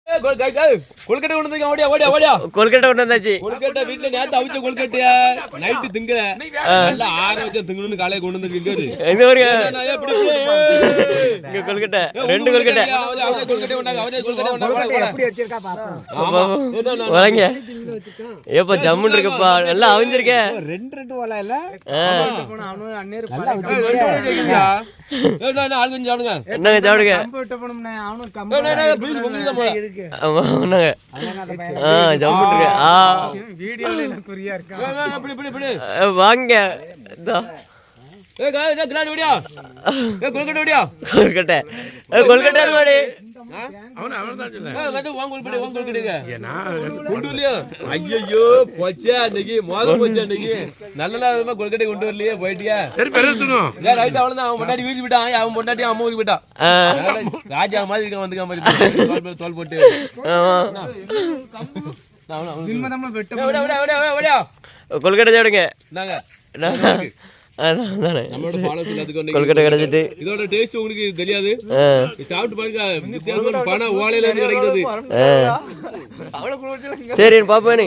கொல்கட்டை கொண்டு வந்து ஓடியா ஓடியா ஓடியா கொல்கட்டை கொண்டு வந்தாச்சு. கொல்கட்டை வீட்டுல நேத்து அவிச்ச கொல்கட்டையா நைட்டு திங்குற நல்லா ஆக வச்ச திங்கணும்னு காலையில கொண்டு வந்து திங்காரு. எங்க ஊருங்க இங்க கொல்கட்டை 2 கொல்கட்டை கொல்கட்டை உண்டாங்க அவரே கொல்கட்டை எப்படி வச்சிருக்கா பாப்போம். வரங்க ஏப்பா ஜம்முன்னு இருக்குப்பா நல்லா அவிஞ்சிருக்க. 2 ஓலா இல்ல அவனு அண்ணேரு ஆள் கொஞ்சம் சாப்பிடுங்க. என்னங்க சாப்பிடுங்க. கம்பு விட்ட போனோம்னா அவனு கம்பு இருக்கு. ஆமா என்னங்க ஜம்முன்னு இருக்கு. வீடியோல எனக்கு குறியா இருக்கா. வாங்க இதோ கொல்கட்டை ஓடியா கொல்கட்டை கொல்கட்டை மாடி ஐயோ போச்சா இன்னைக்கு மோதல் போச்சா இன்னைக்கு நல்ல கொல்கட்டை கொண்டு வரலையே போயிட்டியா. அவ்வளவுதான் அவன் முன்னாடி வீசி விட்டான். அவன் முன்னாடி அம்மா ஊருக்கு விட்டான். ராஜா மாதிரி இருக்க வந்துக்க மாதிரி தோல் போட்டு கொல்கட்டை சாப்பிடுங்க. கொல்கட்டை கிடைச்சிட்டு இதோட டேஸ்ட் உங்களுக்கு தெரியாது. சாப்பிட்டு பாருங்க வித்தியாசமான பணம் ஓலையில இருந்து கிடைக்கிறது. சரி பாப்பா நீ